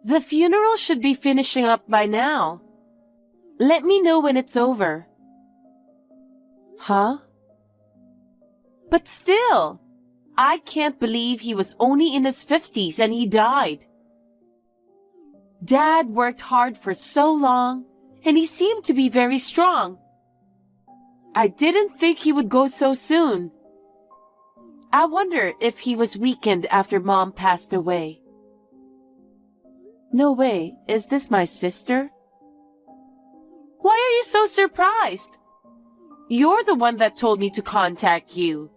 The funeral should be finishing up by now. Let me know when it's over. Huh? But still, I can't believe he was only in his 50s and he died. Dad worked hard for so long, and he seemed to be very strong. I didn't think he would go so soon. I wonder if he was weakened after Mom passed away. No way, is this my sister? Why are you so surprised? You're the one that told me to contact you.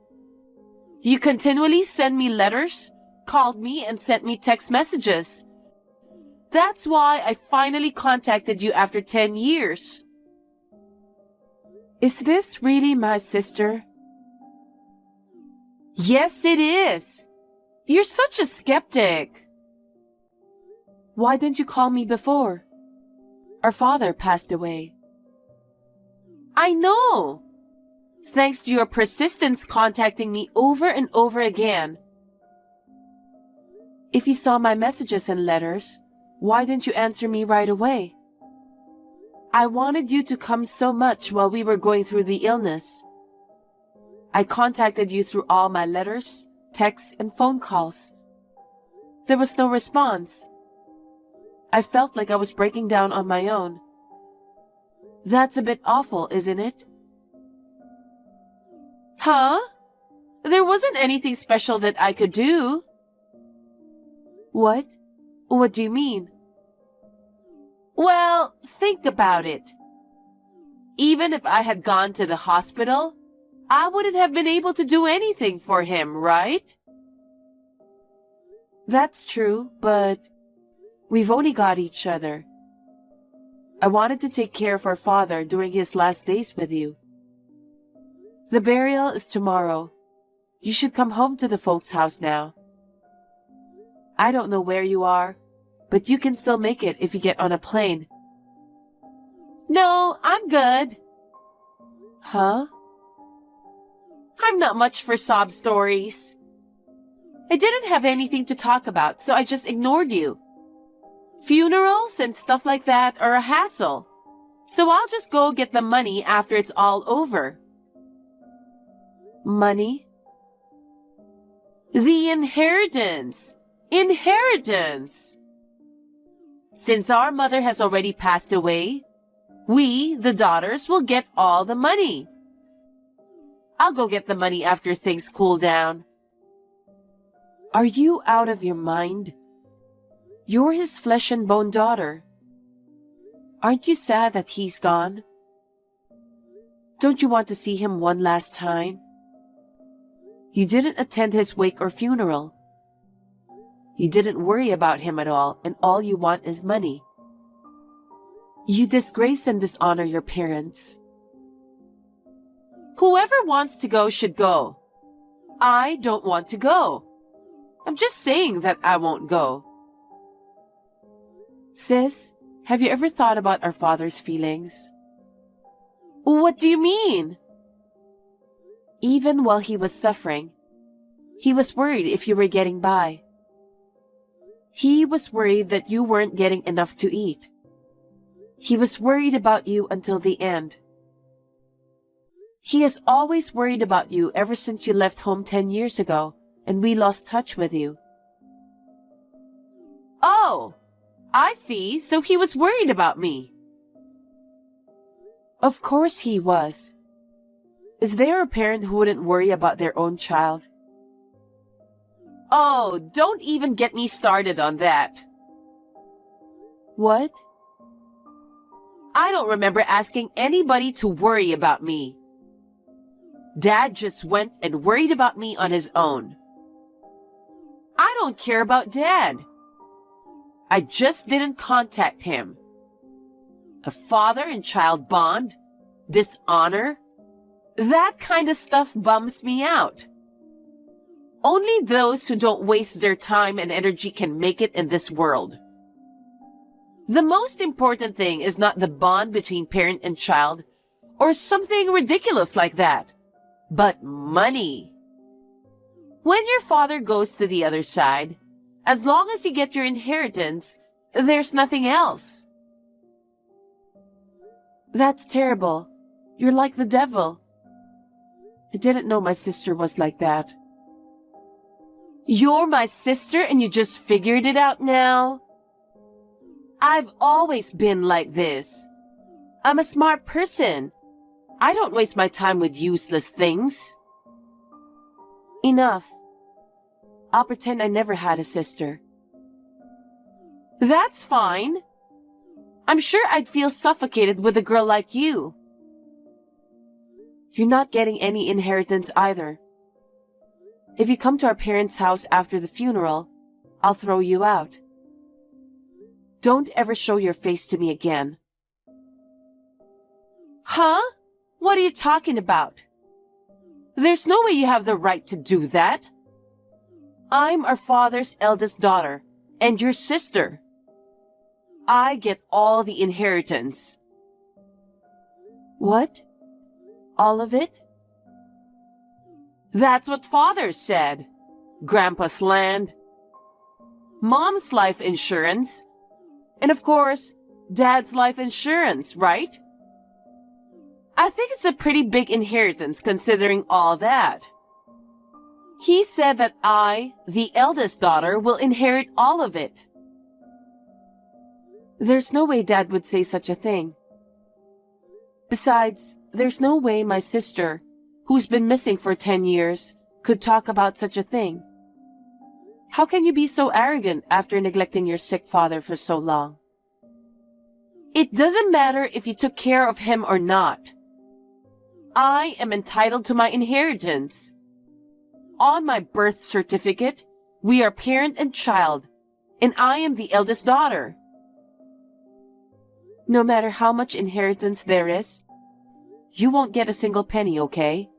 You continually send me letters, called me, and sent me text messages. That's why I finally contacted you after 10 years. Is this really my sister? Yes, it is. You're such a skeptic. Why didn't you call me before? Our father passed away. I know. Thanks to your persistence contacting me over and over again. If you saw my messages and letters, why didn't you answer me right away? I wanted you to come so much while we were going through the illness. I contacted you through all my letters, texts, and phone calls. There was no response. I felt like I was breaking down on my own. That's a bit awful, isn't it? Huh? There wasn't anything special that I could do. What? What do you mean? Well, think about it. Even if I had gone to the hospital, I wouldn't have been able to do anything for him, right? That's true, but we've only got each other. I wanted to take care of our father during his last days with you. The burial is tomorrow. You should come home to the folks' house now. I don't know where you are, but you can still make it if you get on a plane. No, I'm good. Huh? I'm not much for sob stories. I didn't have anything to talk about, so I just ignored you. Funerals and stuff like that are a hassle, so I'll just go get the money after it's all over. Money? The inheritance! Inheritance! Since our mother has already passed away, we, the daughters, will get all the money. I'll go get the money after things cool down. Are you out of your mind? You're his flesh and bone daughter. Aren't you sad that he's gone? Don't you want to see him one last time? You didn't attend his wake or funeral. You didn't worry about him at all, and all you want is money. You disgrace and dishonor your parents. Whoever wants to go should go. I don't want to go. I'm just saying that I won't go. Sis, have you ever thought about our father's feelings? What do you mean? Even while he was suffering, he was worried if you were getting by. He was worried that you weren't getting enough to eat. He was worried about you until the end. He has always worried about you ever since you left home 10 years ago and we lost touch with you. Oh, I see. So he was worried about me. Of course he was. Is there a parent who wouldn't worry about their own child? Oh, don't even get me started on that. What? I don't remember asking anybody to worry about me. Dad just went and worried about me on his own. I don't care about Dad. I just didn't contact him. A father and child bond? Dishonor? That kind of stuff bums me out. Only those who don't waste their time and energy can make it in this world. The most important thing is not the bond between parent and child or something ridiculous like that, but money. When your father goes to the other side, as long as you get your inheritance, there's nothing else. That's terrible. You're like the devil. I didn't know my sister was like that. You're my sister and you just figured it out now? I've always been like this. I'm a smart person. I don't waste my time with useless things. Enough. I'll pretend I never had a sister. That's fine. I'm sure I'd feel suffocated with a girl like you. You're not getting any inheritance either. If you come to our parents' house after the funeral, I'll throw you out. Don't ever show your face to me again. Huh? What are you talking about? There's no way you have the right to do that. I'm our father's eldest daughter, and your sister. I get all the inheritance. What? All of it? That's what Father said. Grandpa's land, Mom's life insurance, and of course, Dad's life insurance, right? I think it's a pretty big inheritance considering all that. He said that I, the eldest daughter, will inherit all of it. There's no way Dad would say such a thing. Besides, there's no way my sister, who's been missing for 10 years, could talk about such a thing. How can you be so arrogant after neglecting your sick father for so long? It doesn't matter if you took care of him or not. I am entitled to my inheritance. On my birth certificate, we are parent and child, and I am the eldest daughter. No matter how much inheritance there is, you won't get a single penny, okay?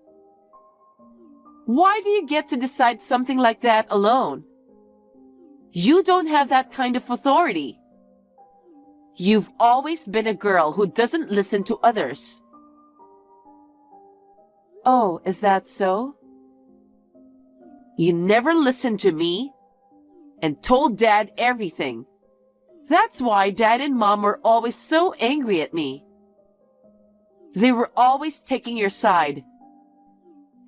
Why do you get to decide something like that alone? You don't have that kind of authority. You've always been a girl who doesn't listen to others. Oh, is that so? You never listened to me and told Dad everything. That's why Dad and Mom were always so angry at me. They were always taking your side.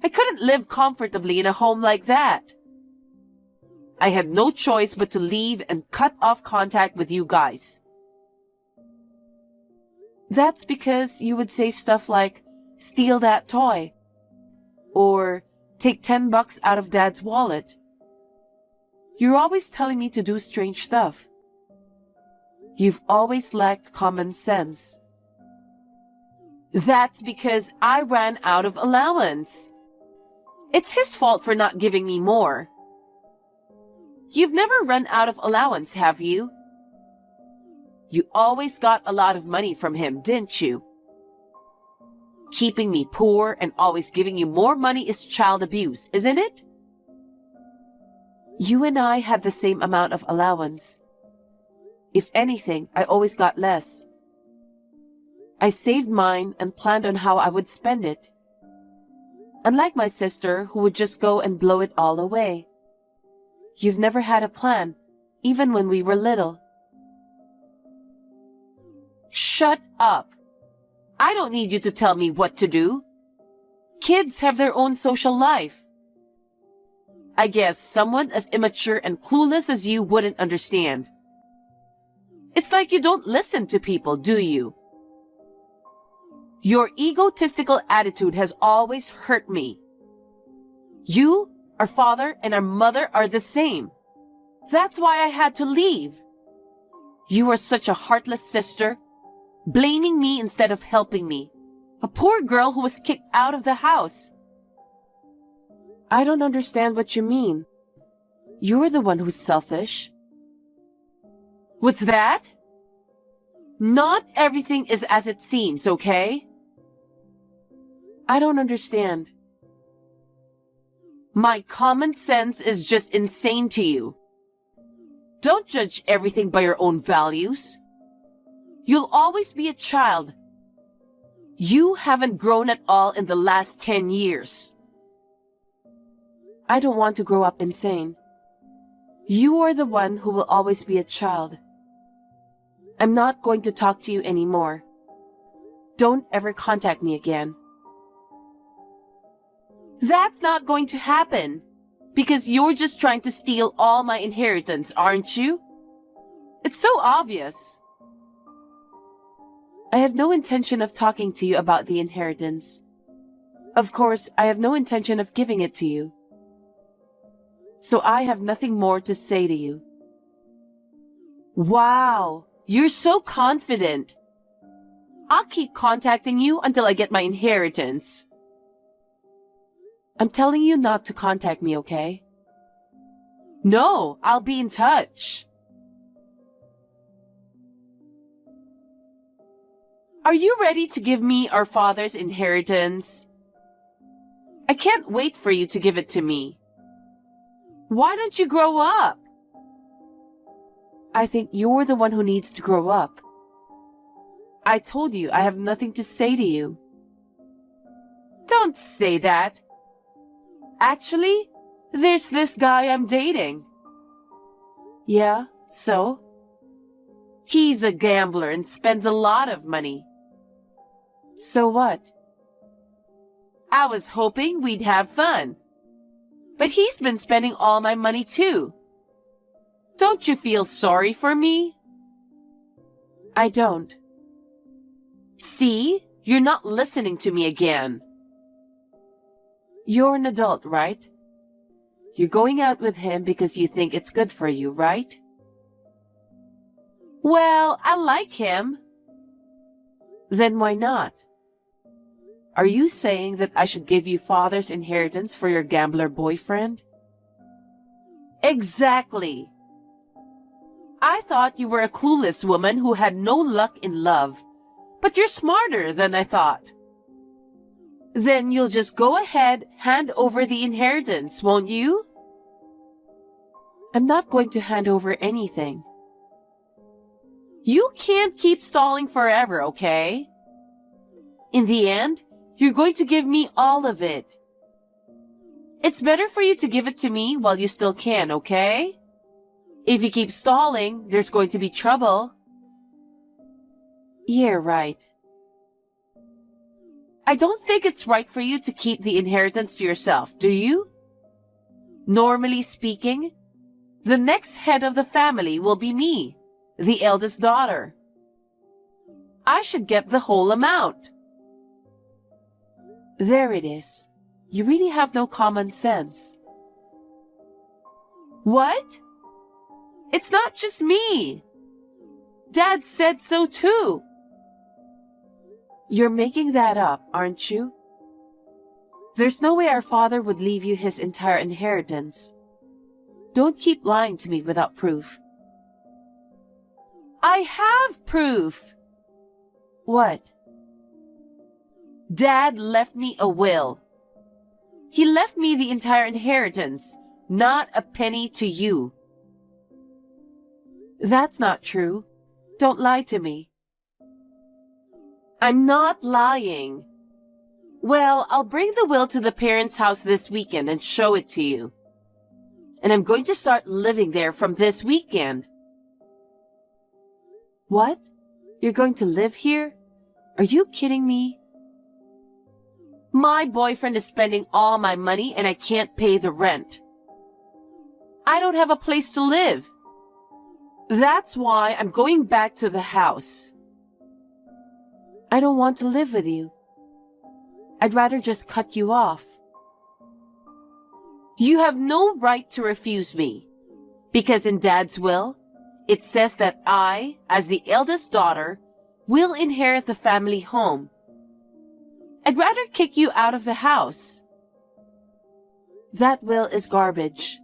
I couldn't live comfortably in a home like that. I had no choice but to leave and cut off contact with you guys. That's because you would say stuff like, steal that toy, or take $10 out of Dad's wallet. You're always telling me to do strange stuff. You've always lacked common sense. That's because I ran out of allowance. It's his fault for not giving me more. You've never run out of allowance, have you? You always got a lot of money from him, didn't you? Keeping me poor and always giving you more money is child abuse, isn't it? You and I had the same amount of allowance. If anything, I always got less. I saved mine and planned on how I would spend it. Unlike my sister, who would just go and blow it all away. You've never had a plan, even when we were little. Shut up! I don't need you to tell me what to do. Kids have their own social life. I guess someone as immature and clueless as you wouldn't understand. It's like you don't listen to people, do you? Your egotistical attitude has always hurt me. You, our father, and our mother are the same. That's why I had to leave. You are such a heartless sister, blaming me instead of helping me. A poor girl who was kicked out of the house. I don't understand what you mean. You're the one who's selfish. What's that? Not everything is as it seems, okay? I don't understand. My common sense is just insane to you. Don't judge everything by your own values. You'll always be a child. You haven't grown at all in the last 10 years. I don't want to grow up insane. You are the one who will always be a child. I'm not going to talk to you anymore. Don't ever contact me again. That's not going to happen, because you're just trying to steal all my inheritance, aren't you? It's so obvious. I have no intention of talking to you about the inheritance. Of course, I have no intention of giving it to you. So I have nothing more to say to you. Wow, you're so confident. I'll keep contacting you until I get my inheritance. I'm telling you not to contact me, okay? No, I'll be in touch. Are you ready to give me our father's inheritance? I can't wait for you to give it to me. Why don't you grow up? I think you're the one who needs to grow up. I told you I have nothing to say to you. Don't say that. Actually, there's this guy I'm dating. Yeah, so? He's a gambler and spends a lot of money. So what? I was hoping we'd have fun. But he's been spending all my money too. Don't you feel sorry for me? I don't. See? You're not listening to me again. You're an adult, right? You're going out with him because you think it's good for you, right? Well, I like him. Then why not? Are you saying that I should give you father's inheritance for your gambler boyfriend? Exactly. I thought you were a clueless woman who had no luck in love, but you're smarter than I thought. Then you'll just go ahead, hand over the inheritance, won't you? I'm not going to hand over anything. You can't keep stalling forever, okay? In the end, you're going to give me all of it. It's better for you to give it to me while you still can, okay? If you keep stalling, there's going to be trouble. Yeah, right. I don't think it's right for you to keep the inheritance to yourself, do you? Normally speaking, the next head of the family will be me, the eldest daughter. I should get the whole amount. There it is. You really have no common sense. What? It's not just me. Dad said so too. You're making that up, aren't you? There's no way our father would leave you his entire inheritance. Don't keep lying to me without proof. I have proof. What? Dad left me a will. He left me the entire inheritance, not a penny to you. That's not true. Don't lie to me. I'm not lying. Well, I'll bring the will to the parents' house this weekend and show it to you. And I'm going to start living there from this weekend. What? You're going to live here? Are you kidding me? My boyfriend is spending all my money and I can't pay the rent. I don't have a place to live. That's why I'm going back to the house. I don't want to live with you. I'd rather just cut you off. You have no right to refuse me, because in Dad's will, it says that I, as the eldest daughter, will inherit the family home. I'd rather kick you out of the house. That will is garbage.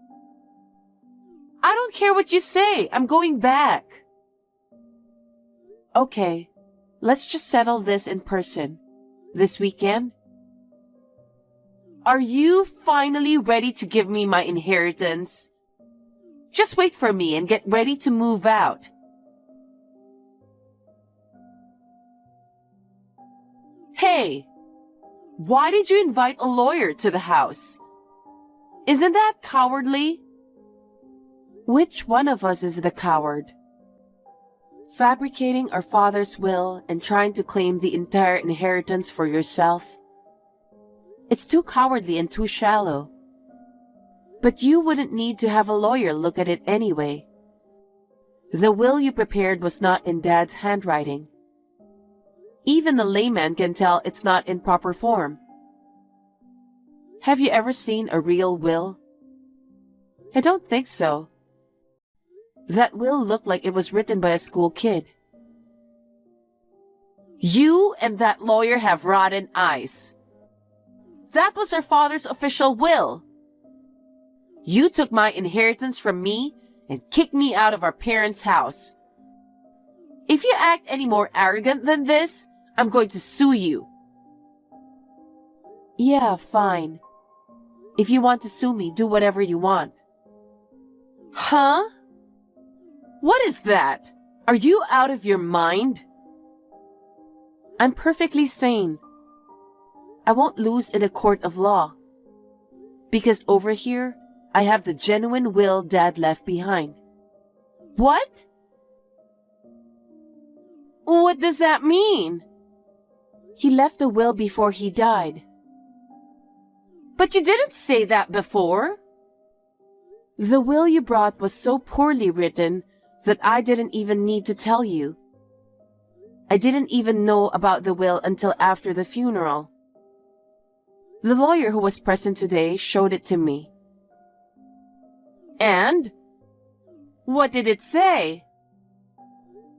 I don't care what you say. I'm going back. Okay, let's just settle this in person. This weekend? Are you finally ready to give me my inheritance? Just wait for me and get ready to move out. Hey, why did you invite a lawyer to the house? Isn't that cowardly? Which one of us is the coward? Fabricating our father's will and trying to claim the entire inheritance for yourself. It's too cowardly and too shallow. But you wouldn't need to have a lawyer look at it anyway. The will you prepared was not in Dad's handwriting. Even a layman can tell it's not in proper form. Have you ever seen a real will? I don't think so. That will looked like it was written by a school kid. You and that lawyer have rotten eyes. That was our father's official will. You took my inheritance from me and kicked me out of our parents' house. If you act any more arrogant than this, I'm going to sue you. Yeah, fine. If you want to sue me, do whatever you want. Huh? What is that? Are you out of your mind? I'm perfectly sane. I won't lose in a court of law. Because over here, I have the genuine will Dad left behind. What? What does that mean? He left a will before he died. But you didn't say that before. The will you brought was so poorly written that I didn't even need to tell you. I didn't even know about the will until after the funeral. The lawyer who was present today showed it to me. And? What did it say?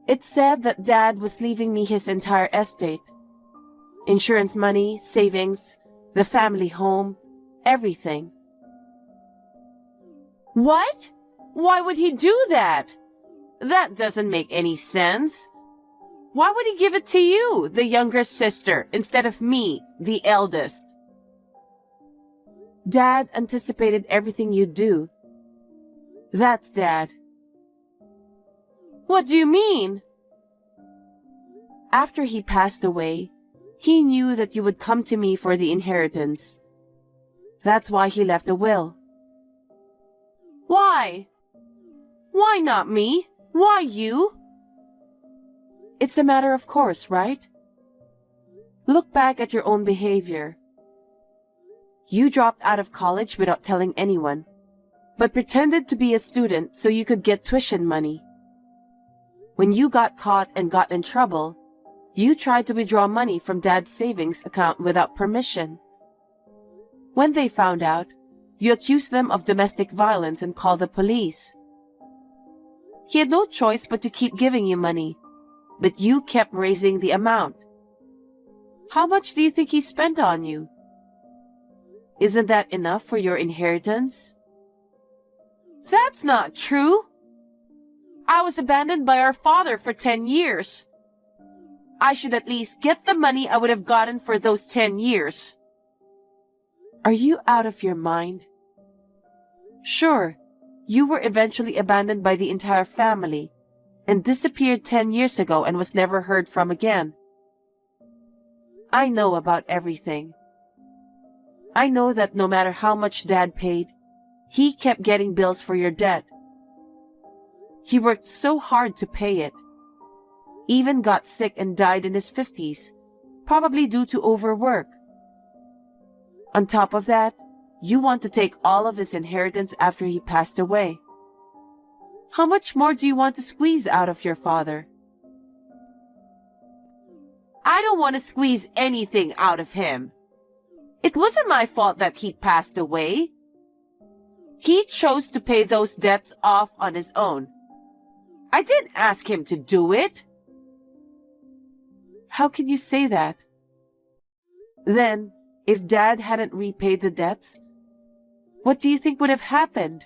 It said that Dad was leaving me his entire estate. Insurance money, savings, the family home, everything. What? Why would he do that? That doesn't make any sense. Why would he give it to you, the younger sister, instead of me, the eldest? Dad anticipated everything you'd do. That's Dad. What do you mean? After he passed away, he knew that you would come to me for the inheritance. That's why he left a will. Why? Why not me? Why you? It's a matter of course, right? Look back at your own behavior. You dropped out of college without telling anyone, but pretended to be a student so you could get tuition money. When you got caught and got in trouble, you tried to withdraw money from Dad's savings account without permission. When they found out, you accused them of domestic violence and called the police. He had no choice but to keep giving you money, but you kept raising the amount. How much do you think he spent on you? Isn't that enough for your inheritance? That's not true. I was abandoned by our father for 10 years. I should at least get the money I would have gotten for those 10 years. Are you out of your mind? Sure, you were eventually abandoned by the entire family and disappeared 10 years ago and was never heard from again. I know about everything. I know that no matter how much Dad paid, he kept getting bills for your debt. He worked so hard to pay it. Even got sick and died in his 50s, probably due to overwork. On top of that, you want to take all of his inheritance after he passed away. How much more do you want to squeeze out of your father? I don't want to squeeze anything out of him. It wasn't my fault that he passed away. He chose to pay those debts off on his own. I didn't ask him to do it. How can you say that? Then, if Dad hadn't repaid the debts, what do you think would have happened?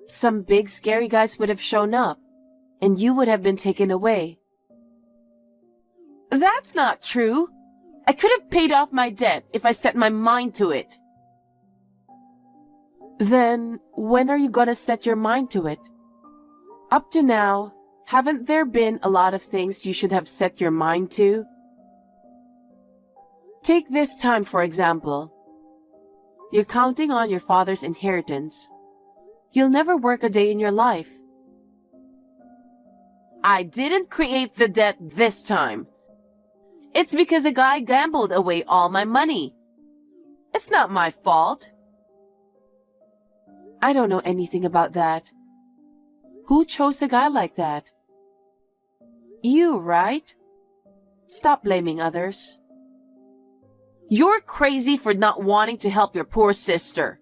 Some big scary guys would have shown up, and you would have been taken away. That's not true. I could have paid off my debt if I set my mind to it. Then, when are you gonna set your mind to it? Up to now, haven't there been a lot of things you should have set your mind to? Take this time, for example. You're counting on your father's inheritance. You'll never work a day in your life. I didn't create the debt this time. It's because a guy gambled away all my money. It's not my fault. I don't know anything about that. Who chose a guy like that? You, right? Stop blaming others. You're crazy for not wanting to help your poor sister.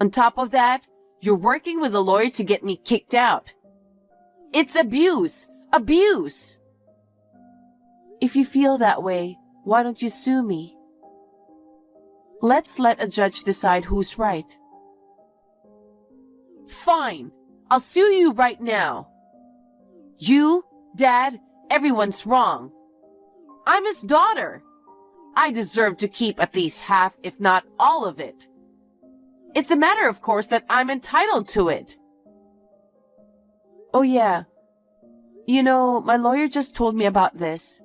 On top of that, you're working with a lawyer to get me kicked out. It's abuse! Abuse! If you feel that way, why don't you sue me? Let's let a judge decide who's right. Fine, I'll sue you right now. You, Dad, everyone's wrong. I'm his daughter. I deserve to keep at least half, if not all of it. It's a matter of course that I'm entitled to it. Oh yeah. You know, my lawyer just told me about this.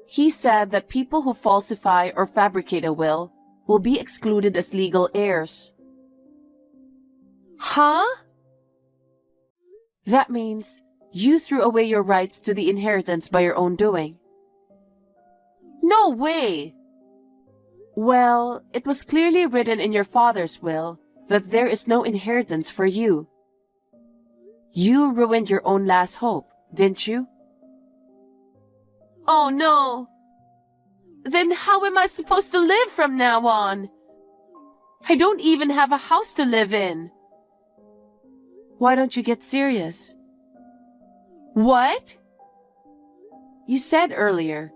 He said that people who falsify or fabricate a will be excluded as legal heirs. Huh? That means you threw away your rights to the inheritance by your own doing. No way! Well, it was clearly written in your father's will that there is no inheritance for you. You ruined your own last hope, didn't you? Oh no! Then how am I supposed to live from now on? I don't even have a house to live in. Why don't you get serious? What? You said earlier,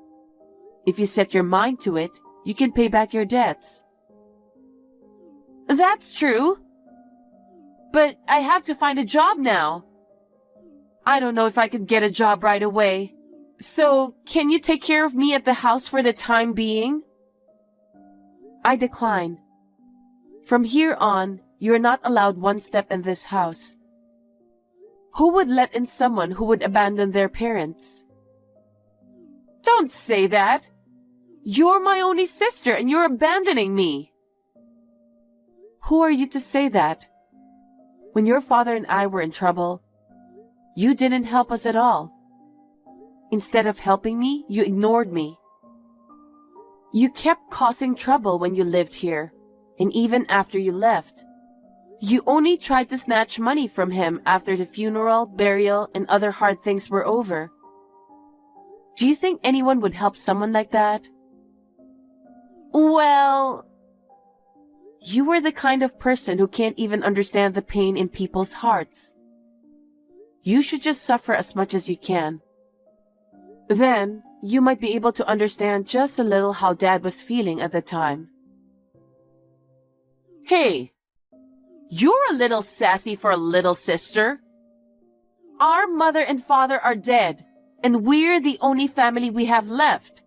if you set your mind to it, you can pay back your debts. That's true. But I have to find a job now. I don't know if I can get a job right away. So, can you take care of me at the house for the time being? I decline. From here on, you are not allowed one step in this house. Who would let in someone who would abandon their parents? Don't say that. You're my only sister and you're abandoning me. Who are you to say that? When your father and I were in trouble, you didn't help us at all. Instead of helping me, you ignored me. You kept causing trouble when you lived here, and even after you left. You only tried to snatch money from him after the funeral, burial, and other hard things were over. Do you think anyone would help someone like that? Well, you were the kind of person who can't even understand the pain in people's hearts. You should just suffer as much as you can. Then, you might be able to understand just a little how Dad was feeling at the time. Hey, you're a little sassy for a little sister. Our mother and father are dead, and we're the only family we have left.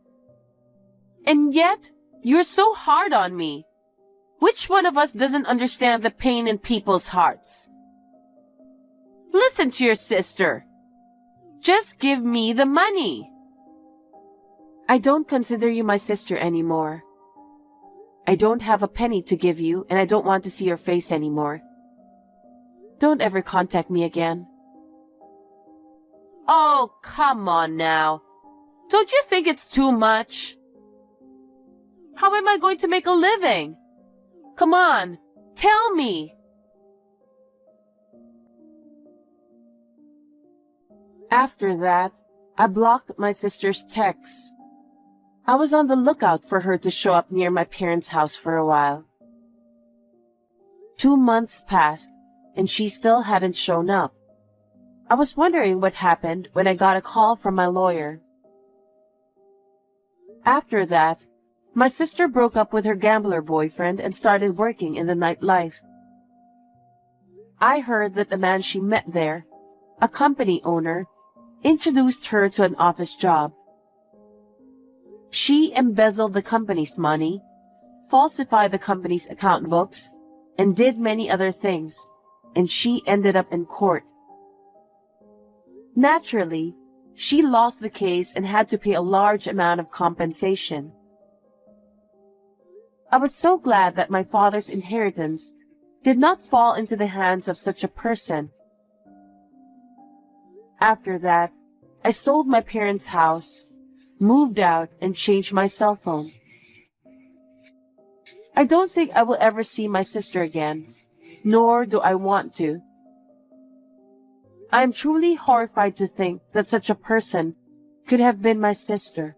And yet, you're so hard on me. Which one of us doesn't understand the pain in people's hearts? Listen to your sister. Just give me the money. I don't consider you my sister anymore. I don't have a penny to give you, and I don't want to see your face anymore. Don't ever contact me again. Oh, come on now. Don't you think it's too much? How am I going to make a living? Come on, tell me. After that, I blocked my sister's texts. I was on the lookout for her to show up near my parents' house for a while. 2 months passed, and she still hadn't shown up. I was wondering what happened when I got a call from my lawyer. After that, my sister broke up with her gambler boyfriend and started working in the nightlife. I heard that the man she met there, a company owner, introduced her to an office job. She embezzled the company's money, falsified the company's account books, and did many other things, and she ended up in court. Naturally, she lost the case and had to pay a large amount of compensation. I was so glad that my father's inheritance did not fall into the hands of such a person. After that, I sold my parents' house, moved out, and changed my cell phone. I don't think I will ever see my sister again, nor do I want to. I am truly horrified to think that such a person could have been my sister.